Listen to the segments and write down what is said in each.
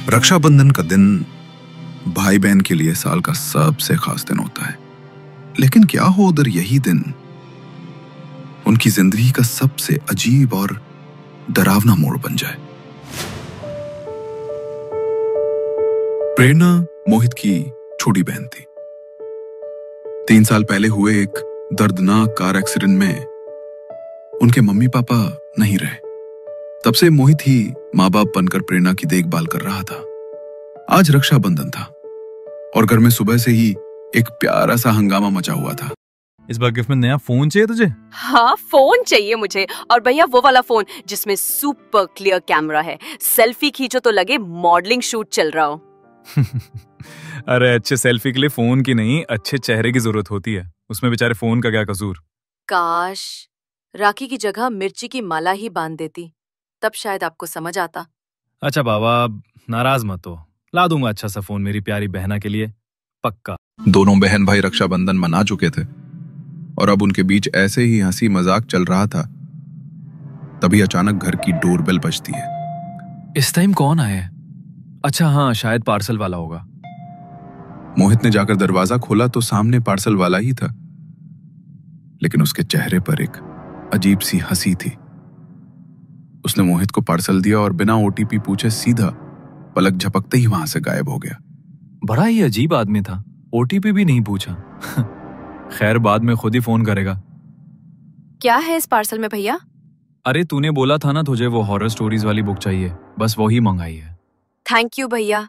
रक्षाबंधन का दिन भाई बहन के लिए साल का सबसे खास दिन होता है। लेकिन क्या हो उधर यही दिन उनकी जिंदगी का सबसे अजीब और डरावना मोड़ बन जाए। प्रेरणा मोहित की छोटी बहन थी। 3 साल पहले हुए एक दर्दनाक कार एक्सीडेंट में उनके मम्मी पापा नहीं रहे। तब से मोहित ही माँ बाप बनकर प्रेरणा की देखभाल कर रहा था। आज रक्षाबंधन था और घर में सुबह से ही एक प्यारा सा हंगामा मचा हुआ था। इस बार गिफ्ट में नया फोन चाहिए तुझे? हाँ, फोन चाहिए मुझे, और भैया वो वाला फोन जिसमें सुपर क्लियर कैमरा है। सेल्फी खींचो तो लगे मॉडलिंग शूट चल रहा हो। अरे अच्छे सेल्फी के लिए फोन की नहीं, अच्छे चेहरे की जरूरत होती है। उसमें बेचारे फोन का क्या कसूर। काश राखी की जगह मिर्ची की माला ही बांध देती, तब शायद आपको समझ आता। अच्छा बाबा, नाराज मत हो, ला दूंगा अच्छा सा फोन मेरी प्यारी बहना के लिए, पक्का। दोनों बहन भाई रक्षाबंधन मना चुके थे और अब उनके बीच ऐसे ही हंसी मजाक चल रहा था। तभी अचानक घर की डोरबेल बजती है। इस टाइम कौन आया? अच्छा हाँ, शायद पार्सल वाला होगा। मोहित ने जाकर दरवाजा खोला तो सामने पार्सल वाला ही था, लेकिन उसके चेहरे पर एक अजीब सी हंसी थी। उसने मोहित को पार्सल दिया और बिना ओटीपी पूछे सीधा पलक झपकते ही वहां से गायब हो गया। बड़ा ही अजीब आदमी था, ओटीपी भी नहीं पूछा। खैर बाद में खुद ही फोन करेगा। क्या है इस पार्सल में भैया? अरे तूने बोला था ना तुझे वो हॉरर स्टोरीज वाली बुक चाहिए, बस वही मंगाई है। थैंक यू भैया,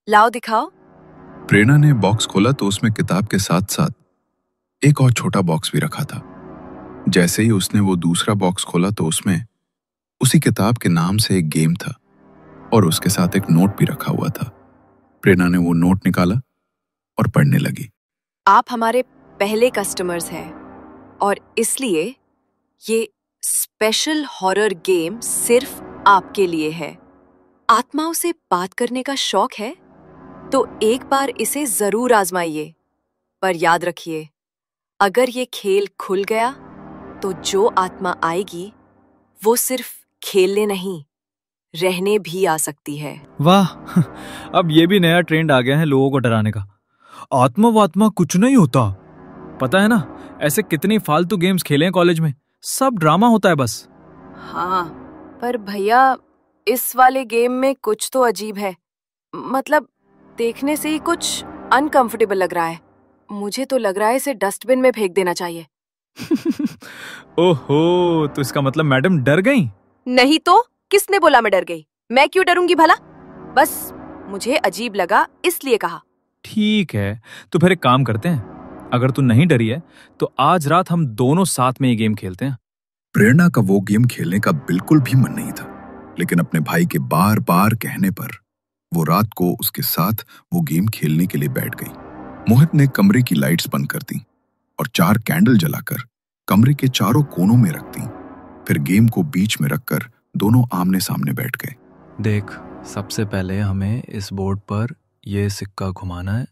लाओ दिखाओ। प्रेरणा ने बॉक्स खोला तो उसमें किताब के साथ साथ एक और छोटा बॉक्स भी रखा था। जैसे ही उसने वो दूसरा बॉक्स खोला तो उसमें उसी किताब के नाम से एक गेम था और उसके साथ एक नोट भी रखा हुआ था। प्रेरणा ने वो नोट निकाला और पढ़ने लगी। आप हमारे पहले कस्टमर्स हैं और इसलिए ये स्पेशल हॉरर गेम सिर्फ आपके लिए है। आत्माओं से बात करने का शौक है तो एक बार इसे जरूर आजमाइए, पर याद रखिए अगर ये खेल खुल गया तो जो आत्मा आएगी वो सिर्फ खेलने नहीं, रहने भी आ सकती है। वाह, अब ये भी नया ट्रेंड आ गया है लोगों को डराने का। आत्मा वात्मा कुछ नहीं होता, पता है ना। ऐसे कितनी फालतू गेम्स खेले हैं कॉलेज में, सब ड्रामा होता है बस। हाँ, पर भैया इस वाले गेम में कुछ तो अजीब है। मतलब देखने से ही कुछ अनकंफर्टेबल लग रहा है। मुझे तो लग रहा है इसे डस्टबिन में फेंक देना चाहिए। ओहो, तो इसका मतलब मैडम डर गई? नहीं तो किसने बोला मैं डर गई? मैं क्यों डरूंगी भला? बस मुझे अजीब लगा इसलिए कहा। ठीक है, तो फिर एक काम करते हैं, अगर तू नहीं डरी है तो आज रात हम दोनों साथ में ये गेम खेलते हैं। प्रेरणा का वो गेम खेलने का बिल्कुल भी मन नहीं था, लेकिन अपने भाई के बार बार कहने पर वो रात को उसके साथ वो गेम खेलने के लिए बैठ गई। मोहित ने कमरे की लाइट्स बंद कर दी और 4 कैंडल जलाकर कमरे के चारों कोनों में रख दी। फिर गेम को बीच में रखकर दोनों आमने सामने बैठ गए। देख, सबसे पहले हमें इस बोर्ड पर ये सिक्का घुमाना है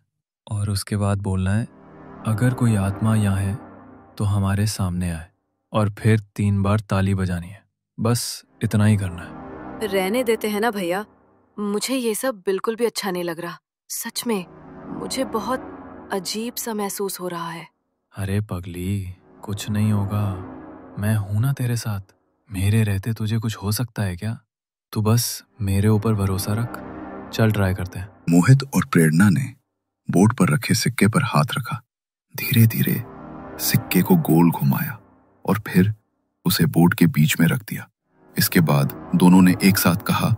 और उसके बाद बोलना है अगर कोई आत्मा यहाँ है तो हमारे सामने आए, और फिर 3 बार ताली बजानी है। बस इतना ही करना है। रहने देते हैं ना भैया, मुझे ये सब बिल्कुल भी अच्छा नहीं लग रहा। सच में मुझे बहुत अजीब सा महसूस हो रहा है। अरे पगली, कुछ नहीं होगा, मैं हूं ना तेरे साथ। मेरे रहते तुझे कुछ हो सकता है क्या? तू बस मेरे ऊपर भरोसा रख, चल ट्राई करते हैं। मोहित और प्रेरणा ने बोर्ड पर रखे सिक्के पर हाथ रखा। धीरे धीरे सिक्के को गोल घुमाया और फिर उसे बोर्ड के बीच में रख दिया। इसके बाद दोनों ने एक साथ कहा,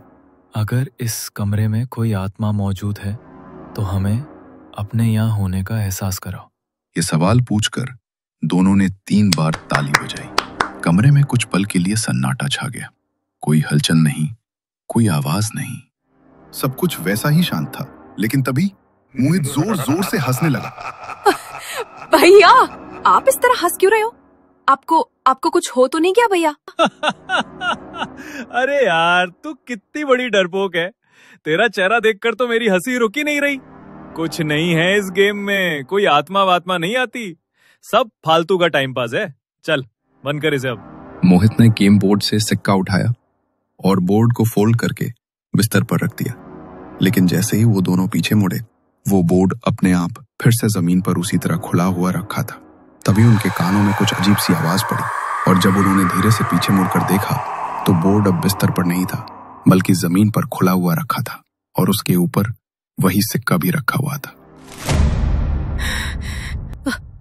अगर इस कमरे में कोई आत्मा मौजूद है तो हमें अपने यहाँ होने का एहसास कराओ। ये सवाल पूछकर दोनों ने 3 बार ताली बजाई। कमरे में कुछ पल के लिए सन्नाटा छा गया। कोई हलचल नहीं, कोई आवाज नहीं, सब कुछ वैसा ही शांत था। लेकिन तभी मोहित जोर जोर से हंसने लगा। भैया आप इस तरह हंस क्यों रहे हो? आपको कुछ हो तो नहीं क्या भैया? अरे यार, तू कितनी बड़ी डरपोक है। तेरा चेहरा देखकर तो मेरी हंसी रुक ही नहीं रही। कुछ नहीं है इस गेम में, कोई आत्मा वात्मा नहीं आती, सब फालतू का टाइम पास है। चल बंद कर इसे अब। मोहित ने गेम बोर्ड से सिक्का उठाया और बोर्ड को फोल्ड करके बिस्तर पर रख दिया। लेकिन जैसे ही वो दोनों पीछे मुड़े, वो बोर्ड अपने आप फिर से जमीन पर उसी तरह खुला हुआ रखा था। तभी उनके कानों में कुछ अजीब सी आवाज पड़ी, और जब उन्होंने धीरे से पीछे मुड़कर देखा तो बोर्ड अब बिस्तर पर नहीं था, बल्कि जमीन पर खुला हुआ रखा था, और उसके ऊपर वही सिक्का भी रखा हुआ था।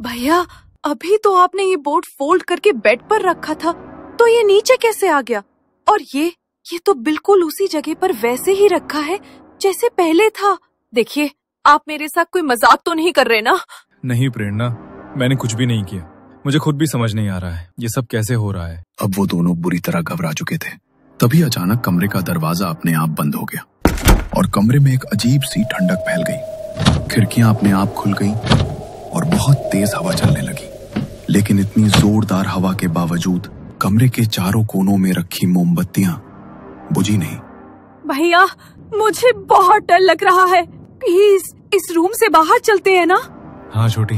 भैया, अभी तो आपने ये बोर्ड फोल्ड करके बेड पर रखा था, तो ये नीचे कैसे आ गया? और ये तो बिल्कुल उसी जगह पर वैसे ही रखा है जैसे पहले था। देखिए, आप मेरे साथ कोई मजाक तो नहीं कर रहे ना? नहीं प्रेरणा, मैंने कुछ भी नहीं किया। मुझे खुद भी समझ नहीं आ रहा है ये सब कैसे हो रहा है। अब वो दोनों बुरी तरह घबरा चुके थे। तभी अचानक कमरे का दरवाजा अपने आप बंद हो गया, और कमरे में एक अजीब सी ठंडक फैल गई। खिड़कियां अपने आप खुल गईं, और बहुत तेज हवा चलने लगी। लेकिन इतनी जोरदार हवा के बावजूद कमरे के चारों कोनों में रखी मोमबत्तियां बुझी नहीं। भैया, मुझे बहुत डर लग रहा है। प्लीज इस रूम से बाहर चलते हैं ना? हाँ छोटी,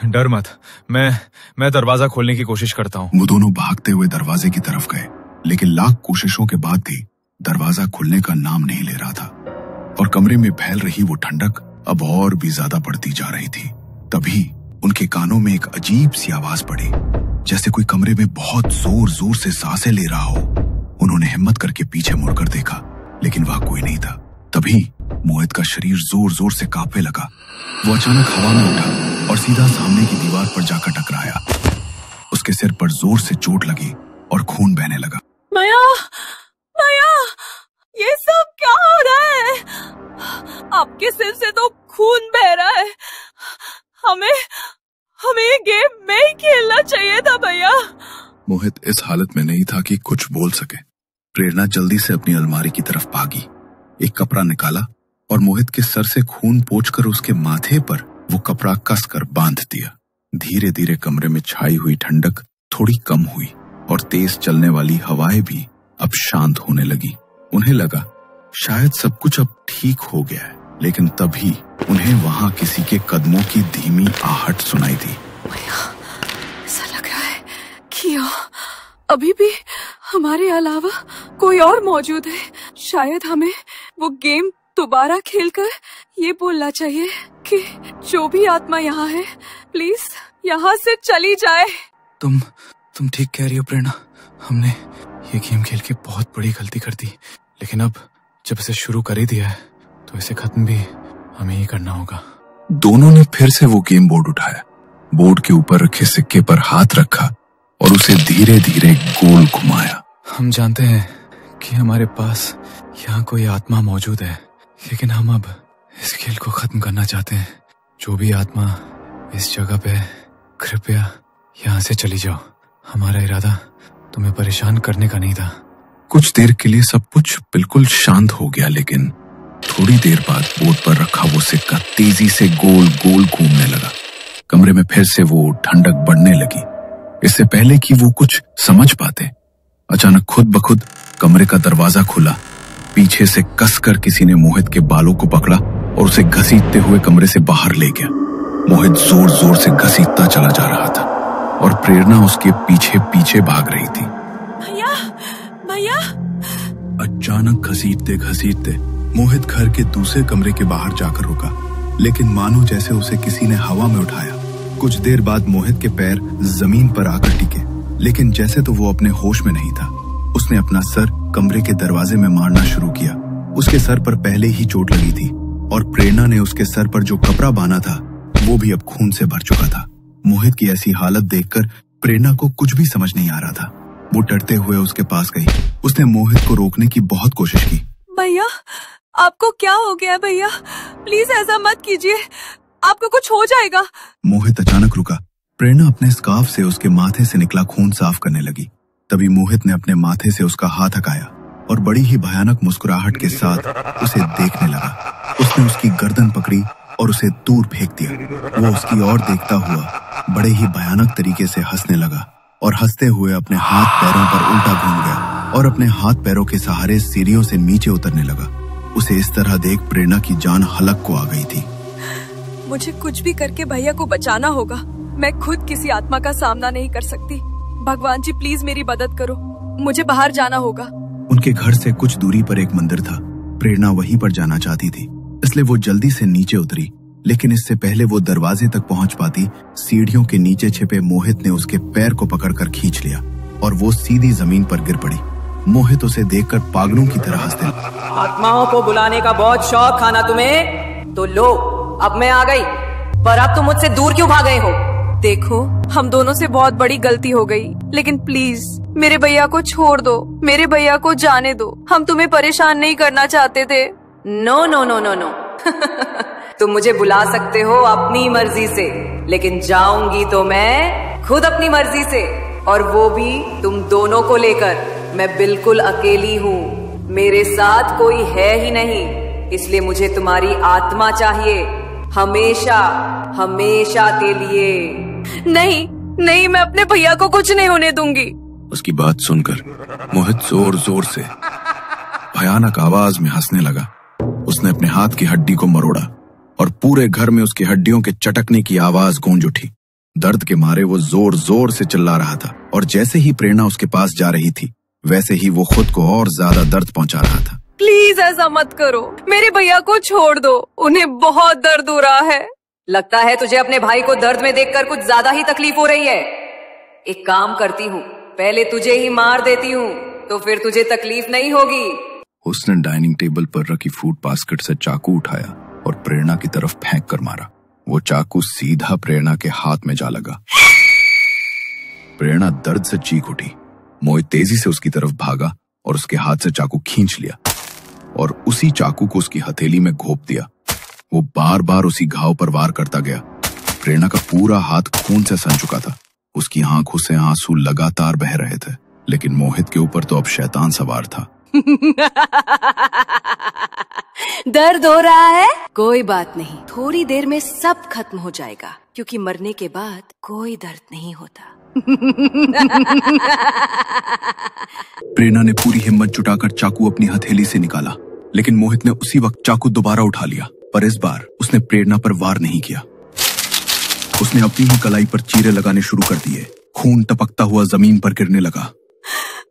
डर मत, मैं दरवाजा खोलने की कोशिश करता हूँ। वो दोनों भागते हुए दरवाजे की तरफ गए, लेकिन लाख कोशिशों के बाद भी दरवाजा खुलने का नाम नहीं ले रहा था, और कमरे में फैल रही वो ठंडक अब और भी ज्यादा बढ़ती जा रही थी। तभी उनके कानों में एक अजीब सी आवाज पड़ी, जैसे कोई कमरे में बहुत जोर जोर से सांसें ले रहा हो। उन्होंने हिम्मत करके पीछे मुड़कर देखा, लेकिन वहां कोई नहीं था। तभी मोहित का शरीर जोर जोर से कांपने लगा। वो अचानक हवा में उठा और सीधा सामने की दीवार पर जाकर टकराया। उसके सिर पर जोर से चोट लगी और खून बहने लगा। माया, माया, ये सब क्या हो रहा है? आपके सिर से तो खून बह रहा है। हमें ये गेम में ही खेलना चाहिए था भैया। मोहित इस हालत में नहीं था कि कुछ बोल सके। प्रेरणा जल्दी से अपनी अलमारी की तरफ भागी, एक कपड़ा निकाला और मोहित के सर से खून पोंछकर उसके माथे पर वो कपड़ा कसकर बांध दिया। धीरे धीरे कमरे में छाई हुई ठंडक थोड़ी कम हुई, और तेज चलने वाली हवाएं भी अब शांत होने लगी। उन्हें लगा शायद सब कुछ अब ठीक हो गया है, लेकिन तभी उन्हें वहां किसी के कदमों की धीमी आहट सुनाई दी। ऐसा लग रहा है कि अभी भी हमारे अलावा कोई और मौजूद है। शायद हमें वो गेम दोबारा खेलकर ये बोलना चाहिए कि जो भी आत्मा यहाँ है, प्लीज यहाँ से चली जाए। तुम ठीक कह रही हो प्रेरणा, हमने ये गेम खेल के बहुत बड़ी गलती कर दी, लेकिन अब जब इसे शुरू कर ही दिया है तो इसे खत्म भी हमें ही करना होगा। दोनों ने फिर से वो गेम बोर्ड उठाया, बोर्ड के ऊपर रखे सिक्के पर हाथ रखा और उसे धीरे धीरे गोल घुमाया। हम जानते हैं कि हमारे पास यहाँ कोई आत्मा मौजूद है, लेकिन हम अब इस खेल को खत्म करना चाहते हैं। जो भी आत्मा इस जगह पे, कृपया यहाँ से चली जाओ। हमारा इरादा तुम्हें परेशान करने का नहीं था। कुछ देर के लिए सब कुछ बिल्कुल शांत हो गया, लेकिन थोड़ी देर बाद बोर्ड पर रखा वो सिक्का तेजी से गोल गोल घूमने लगा। कमरे में फिर से वो ठंडक बढ़ने लगी। इससे पहले कि वो कुछ समझ पाते, अचानक खुद ब खुद कमरे का दरवाजा खुला। पीछे से कसकर किसी ने मोहित के बालों को पकड़ा और उसे घसीटते हुए कमरे से बाहर ले गया। मोहित जोर जोर से घसीटता चला जा रहा था और प्रेरणा उसके पीछे पीछे भाग रही थी। भैया, भैया! अचानक घसीटते घसीटते मोहित घर के दूसरे कमरे के बाहर जाकर रुका, लेकिन मानो जैसे उसे किसी ने हवा में उठाया। कुछ देर बाद मोहित के पैर जमीन पर आकर टिके, लेकिन जैसे तो वो अपने होश में नहीं था। उसने अपना सर कमरे के दरवाजे में मारना शुरू किया। उसके सर पर पहले ही चोट लगी थी और प्रेरणा ने उसके सर पर जो कपड़ा बांधा था वो भी अब खून से भर चुका था। मोहित की ऐसी हालत देखकर प्रेरणा को कुछ भी समझ नहीं आ रहा था। वो डरते हुए उसके पास गई। उसने मोहित को रोकने की बहुत कोशिश की। भैया, आपको क्या हो गया भैया? प्लीज ऐसा मत कीजिए, आपको कुछ हो जाएगा। मोहित अचानक रुका। प्रेरणा अपने स्कार्फ से उसके माथे से निकला खून साफ करने लगी। तभी मोहित ने अपने माथे से उसका हाथ हटाया और बड़ी ही भयानक मुस्कुराहट के साथ उसे देखने लगा। उसने उसकी गर्दन पकड़ी और उसे दूर फेंक दिया। वो उसकी ओर देखता हुआ बड़े ही भयानक तरीके से हंसने लगा और हंसते हुए अपने हाथ पैरों पर उल्टा घूम गया और अपने हाथ पैरों के सहारे सीढ़ियों से नीचे उतरने लगा। उसे इस तरह देख प्रेरणा की जान हलक को आ गई थी। मुझे कुछ भी करके भैया को बचाना होगा। मैं खुद किसी आत्मा का सामना नहीं कर सकती। भगवान जी प्लीज मेरी मदद करो, मुझे बाहर जाना होगा। उनके घर से कुछ दूरी पर एक मंदिर था। प्रेरणा वहीं पर जाना चाहती थी, इसलिए वो जल्दी से नीचे उतरी। लेकिन इससे पहले वो दरवाजे तक पहुंच पाती, सीढ़ियों के नीचे छिपे मोहित ने उसके पैर को पकड़कर खींच लिया और वो सीधी जमीन पर गिर पड़ी। मोहित उसे देखकर पागलों की तरह हंसने लगा। आत्माओं को बुलाने का बहुत शौक था ना तुम्हें, तो लो अब मैं आ गई। पर अब तुम मुझसे दूर क्यों भाग गए हो? देखो, हम दोनों से बहुत बड़ी गलती हो गई, लेकिन प्लीज मेरे भैया को छोड़ दो, मेरे भैया को जाने दो। हम तुम्हें परेशान नहीं करना चाहते थे। No no no no no तुम मुझे बुला सकते हो अपनी मर्जी से, लेकिन जाऊंगी तो मैं खुद अपनी मर्जी से, और वो भी तुम दोनों को लेकर। मैं बिल्कुल अकेली हूँ, मेरे साथ कोई है ही नहीं, इसलिए मुझे तुम्हारी आत्मा चाहिए, हमेशा हमेशा के लिए। नहीं नहीं, मैं अपने भैया को कुछ नहीं होने दूंगी। उसकी बात सुनकर मोहित जोर जोर से भयानक आवाज में हंसने लगा। उसने अपने हाथ की हड्डी को मरोड़ा और पूरे घर में उसकी हड्डियों के चटकने की आवाज गूंज उठी। दर्द के मारे वो जोर जोर से चिल्ला रहा था, और जैसे ही प्रेरणा उसके पास जा रही थी, वैसे ही वो खुद को और ज्यादा दर्द पहुंचा रहा था। प्लीज ऐसा मत करो, मेरे भैया को छोड़ दो, उन्हें बहुत दर्द हो रहा है। लगता है तुझे अपने भाई को दर्द में देखकर कुछ ज्यादा ही तकलीफ हो रही है। एक काम करती हूँ, पहले तुझे ही मार देती हूँ, तो फिर तुझे तकलीफ नहीं होगी। उसने डाइनिंग टेबल पर रखी फूड बास्केट से चाकू उठाया और प्रेरणा की तरफ फेंक कर मारा। वो चाकू सीधा प्रेरणा के हाथ में जा लगा। प्रेरणा दर्द से चीख उठी। मोहित तेजी से उसकी तरफ भागा और उसके हाथ से चाकू खींच लिया और उसी चाकू को उसकी हथेली में घोंप दिया। वो बार बार उसी घाव पर वार करता गया। प्रेरणा का पूरा हाथ खून से सन चुका था। उसकी आंखों से आंसू लगातार बह रहे थे, लेकिन मोहित के ऊपर तो अब शैतान सवार था। दर्द हो रहा है? कोई बात नहीं, थोड़ी देर में सब खत्म हो जाएगा, क्योंकि मरने के बाद कोई दर्द नहीं होता। प्रेरणा ने पूरी हिम्मत जुटाकर चाकू अपनी हथेली से निकाला, लेकिन मोहित ने उसी वक्त चाकू दोबारा उठा लिया, पर इस बार उसने प्रेरणा पर वार नहीं किया। उसने अपनी ही कलाई पर चीरे लगाने शुरू कर दिए। खून टपकता हुआ जमीन पर गिरने लगा।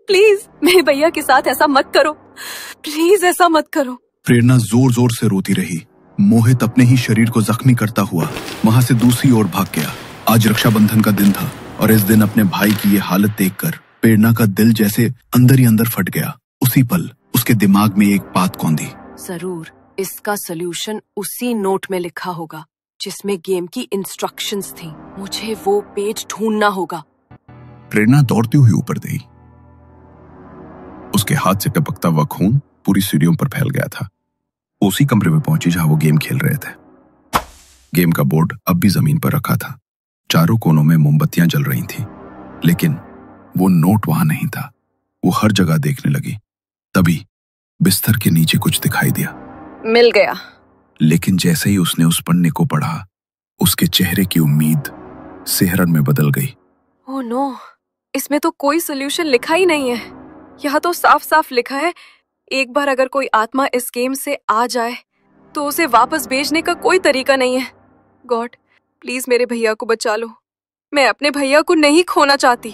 प्लीज मेरे भैया के साथ ऐसा मत करो, प्लीज ऐसा मत करो। प्रेरणा जोर जोर से रोती रही। मोहित अपने ही शरीर को जख्मी करता हुआ वहां से दूसरी ओर भाग गया। आज रक्षाबंधन का दिन था, और इस दिन अपने भाई की ये हालत देखकर प्रेरणा का दिल जैसे अंदर ही अंदर फट गया। उसी पल उसके दिमाग में एक बात कौंधी। जरूर इसका सलूशन उसी नोट में लिखा होगा जिसमें गेम की इंस्ट्रक्शंस थी। मुझे वो पेज ढूंढना होगा। प्रेरणा दौड़ती हुई ऊपर गई। उसके हाथ से टपकता हुआ खून पूरी सीढ़ियों पर फैल गया था। उसी कमरे में पहुंची जहां वो गेम खेल रहे थे। गेम का बोर्ड अब भी जमीन पर रखा था। चारों कोनों में मोमबत्तियां जल रही थी, लेकिन वो नोट वहां नहीं था। वो हर जगह देखने लगी। तभी बिस्तर के नीचे कुछ दिखाई दिया। मिल गया। लेकिन जैसे ही उसने उस पन्ने को पढ़ा, उसके चेहरे की उम्मीद सिहरन में बदल गई। ओह नो, इसमें तो कोई सोल्यूशन लिखा ही नहीं है। यहाँ तो साफ साफ लिखा है, एक बार अगर कोई आत्मा इस गेम से आ जाए तो उसे वापस भेजने का कोई तरीका नहीं है। गॉड, प्लीज मेरे भैया को बचा लो, मैं अपने भैया को नहीं खोना चाहती।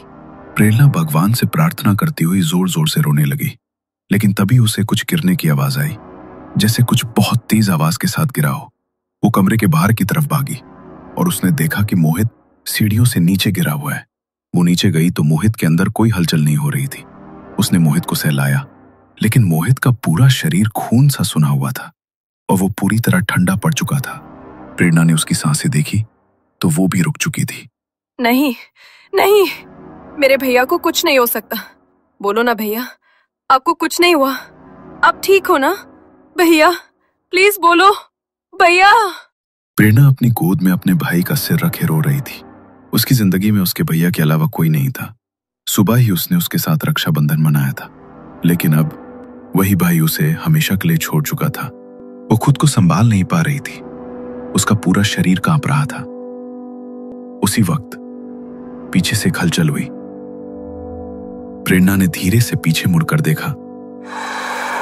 प्रेरणा भगवान से प्रार्थना करती हुई जोर जोर से रोने लगी, लेकिन तभी उसे कुछ गिरने की आवाज आई, जैसे कुछ बहुत तेज आवाज के साथ गिरा हो। वो कमरे के बाहर की तरफ भागी और उसने देखा कि मोहित सीढ़ियों से नीचे गिरा हुआ है। वो नीचे गई तो मोहित के अंदर कोई हलचल नहीं हो रही थी। उसने मोहित को सहलाया, लेकिन मोहित का पूरा शरीर खून सा सुना हुआ था और वो पूरी तरह ठंडा पड़ चुका था। प्रेरणा ने उसकी सांसें देखी तो वो भी रुक चुकी थी। नहीं नहीं, मेरे भैया को कुछ नहीं हो सकता। बोलो ना भैया, आपको कुछ नहीं हुआ? आप ठीक हो ना भैया? प्लीज बोलो भैया। प्रेरणा अपनी गोद में अपने भाई का सिर रखे रो रही थी। उसकी जिंदगी में उसके भैया के अलावा कोई नहीं था। सुबह ही उसने उसके साथ रक्षाबंधन मनाया था, लेकिन अब वही भाई उसे हमेशा के लिए छोड़ चुका था। वो खुद को संभाल नहीं पा रही थी। उसका पूरा शरीर कांप रहा था। उसी वक्त पीछे से हलचल हुई। प्रेरणा ने धीरे से पीछे मुड़कर देखा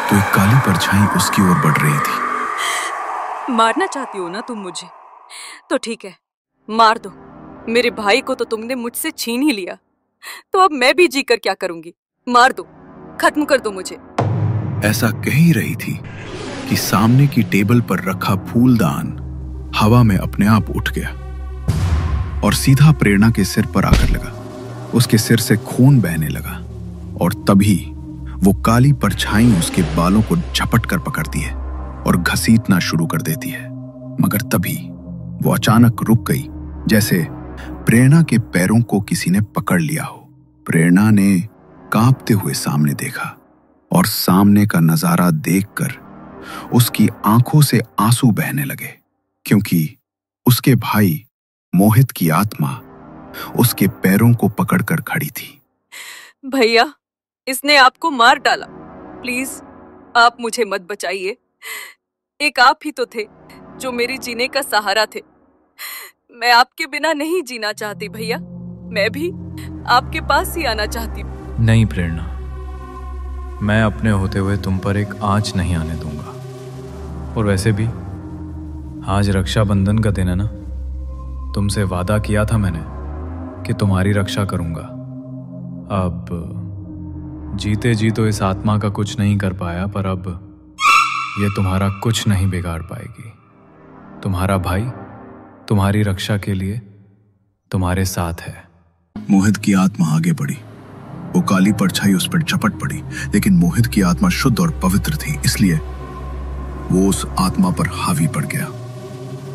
तो एक काली परछाई उसकी ओर बढ़ रही थी। मारना चाहती हो ना तुम मुझे? तो ठीक है, मार दो। मेरे भाई को तो तुमने मुझसे छीन ही लिया, तो अब मैं भी जीकर क्या करूंगी? मार दो, खत्म कर दो मुझे। ऐसा कह ही रही थी कि सामने की टेबल पर रखा फूलदान हवा में अपने आप उठ गया और सीधा प्रेरणा के सिर पर आकर लगा। उसके सिर से खून बहने लगा और तभी वो काली परछाई उसके बालों को झपट कर पकड़ती है और घसीटना शुरू कर देती है। मगर तभी वो अचानक रुक गई, जैसे प्रेरणा के पैरों को किसी ने पकड़ लिया हो। प्रेरणा ने कांपते हुए सामने देखा और सामने का नजारा देखकर उसकी आंखों से आंसू बहने लगे, क्योंकि उसके भाई मोहित की आत्मा उसके पैरों को पकड़कर खड़ी थी। भैया, इसने आपको मार डाला। प्लीज आप मुझे मत बचाइए। एक आप ही तो थे जो मेरे जीने का सहारा थे। मैं आपके बिना नहीं जीना चाहती भैया। मैं भी आपके पास ही आना चाहती। नहीं प्रेरणा, मैं अपने होते हुए तुम पर एक आंच नहीं आने दूंगा। और वैसे भी आज रक्षाबंधन का दिन है ना, तुमसे वादा किया था मैंने कि तुम्हारी रक्षा करूंगा। अब जीते जी तो इस आत्मा का कुछ नहीं कर पाया, पर अब ये तुम्हारा कुछ नहीं बिगाड़ पाएगी। तुम्हारा भाई तुम्हारी रक्षा के लिए तुम्हारे साथ है। मोहित की आत्मा आगे बढ़ी। वो काली परछाई उस पर झपट पड़ी, लेकिन मोहित की आत्मा शुद्ध और पवित्र थी, इसलिए वो उस आत्मा पर हावी पड़ गया।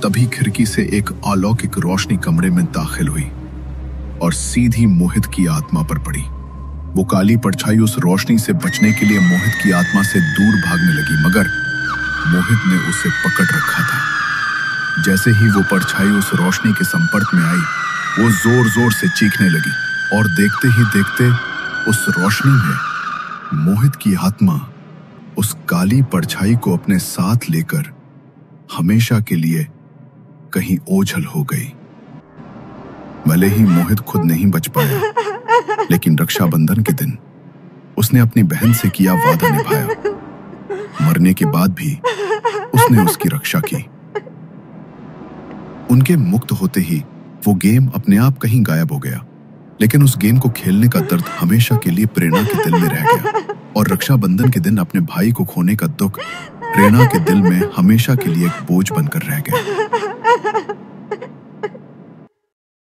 तभी खिड़की से एक अलौकिक रोशनी कमरे में दाखिल हुई और सीधी मोहित की आत्मा पर पड़ी। वो काली परछाई उस रोशनी से बचने के लिए मोहित की आत्मा से दूर भागने लगी, मगर मोहित ने उसे पकड़ रखा था। जैसे ही वो परछाई उस रोशनी के संपर्क में आई, वो जोर जोर से चीखने लगी और देखते ही देखते उस रोशनी में मोहित की आत्मा उस काली परछाई को अपने साथ लेकर हमेशा के लिए कहीं ओझल हो गई। भले ही मोहित खुद नहीं बच पाया, लेकिन रक्षाबंधन के दिन उसने अपनी बहन से किया वादा निभाया। मरने के बाद भी उसने उसकी रक्षा की। उनके मुक्त होते ही वो गेम अपने आप कहीं गायब हो गया, लेकिन उस गेम को खेलने का दर्द हमेशा के लिए प्रेरणा के दिल में रह गया और रक्षाबंधन के दिन अपने भाई को खोने का दुख प्रेरणा के दिल में हमेशा के लिए एक बोझ बनकर रह गया।